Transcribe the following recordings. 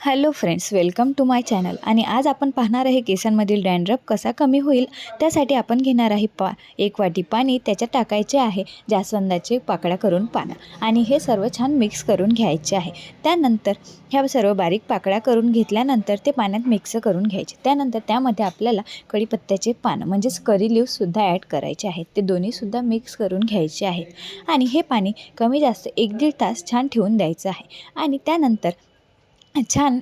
Hello friends, welcome to my channel. आणि आज आपण पाहणार आहे केसांमधील डॅन्ड्रफ कसा कमी होईल. त्यासाठी आपण घेणार आहे एक वाटी पाणी. त्याच्यात टाकायचे आहे जास्वंदाचे पाकळ्या करून पानं आणि हे सर्व छान मिक्स करून घ्यायचे आहे. त्यानंतर ह्या सर्व बारीक पाकळ्या करून घेतल्यानंतर ते पाण्यात मिक्स करून घ्यायचे. त्यानंतर त्यामध्ये आपल्याला कढीपत्त्याचे पानं म्हणजेच करी लीव्हसुद्धा ॲड करायचे आहेत. ते दोन्हीसुद्धा मिक्स करून घ्यायचे आहेत आणि हे पाणी कमी जास्त 1-1.5 तास छान ठेवून द्यायचं आहे. आणि त्यानंतर छान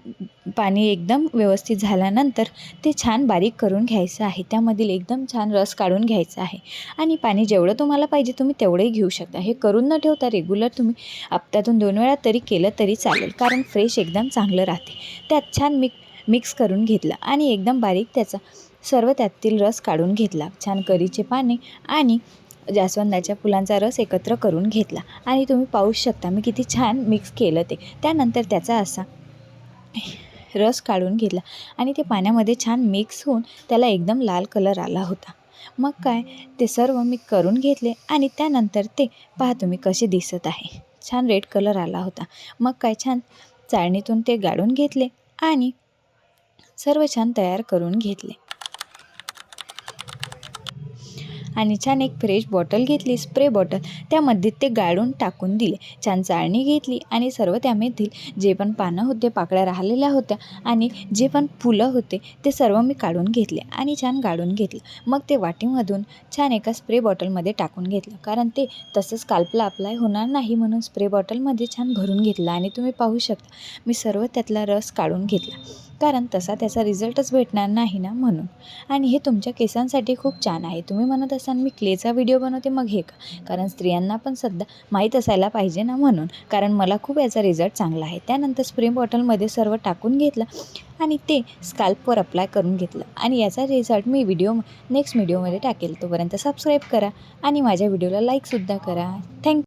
पाणी एकदम व्यवस्थित झाल्यानंतर ते छान बारीक करून घ्यायचं आहे. त्यामधील एकदम छान रस काढून घ्यायचा आहे. आणि पाणी जेवढं तुम्हाला पाहिजे तुम्ही तेवढंही घेऊ शकता. हे करून न ठेवता रेग्युलर तुम्ही हप्त्यातून 2 वेळा तरी केलं तरी चालेल, कारण फ्रेश एकदम चांगलं राहते. त्यात छान मिक्स करून घेतलं आणि एकदम बारीक त्याचा सर्व त्यातील रस काढून घेतला. छान करीचे पाने आणि जास्वंदाच्या फुलांचा रस एकत्र करून घेतला आणि तुम्ही पाहू शकता मी किती छान मिक्स केलं ते. त्यानंतर त्याचा असा रस काढून घेतला आणि ते पाण्यामध्ये छान मिक्स होऊन त्याला एकदम लाल कलर आला होता. मग काय ते सर्व मी करून घेतले आणि त्यानंतर ते पहा तुम्ही कसे दिसत आहे. छान रेड कलर आला होता. मग काय छान चाळणीतून ते गाळून घेतले आणि सर्व छान तयार करून घेतले. आणि छान एक फ्रेश बॉटल घेतली, स्प्रे बॉटल. त्यामध्ये ते गाळून टाकून दिले. छान चाळणी घेतली आणि सर्व त्यामधील जे पण पानं होते, पाकळ्या राहिलेल्या होत्या आणि जे पण फुलं होते ते सर्व मी काढून घेतले आणि छान गाळून घेतलं. मग ते वाटीमधून छान एका स्प्रे बॉटलमध्ये टाकून घेतलं, कारण ते तसंच स्काल्पला अप्लाय होणार नाही म्हणून स्प्रे बॉटलमध्ये छान भरून घेतलं. आणि तुम्ही पाहू शकता मी सर्व त्यातला रस काढून घेतला, कारण तसा त्याचा रिझल्टच भेटणार नाही ना म्हणून. आणि हे तुमच्या केसांसाठी खूप छान आहे. तुम्ही म्हणत असाल मी क्लेचा व्हिडिओ बनवते मग हे का, कारण स्त्रियांना पण सध्या माहीत असायला पाहिजे ना म्हणून, कारण मला खूप याचा रिझल्ट चांगला आहे. त्यानंतर स्प्रे बॉटलमध्ये सर्व टाकून घेतलं आणि ते स्काल्पवर अप्लाय करून घेतलं आणि याचा रिझल्ट मी नेक्स्ट व्हिडिओमध्ये टाकेल. तोपर्यंत सबस्क्राईब करा आणि माझ्या व्हिडिओला लाईकसुद्धा करा. थँक्यू.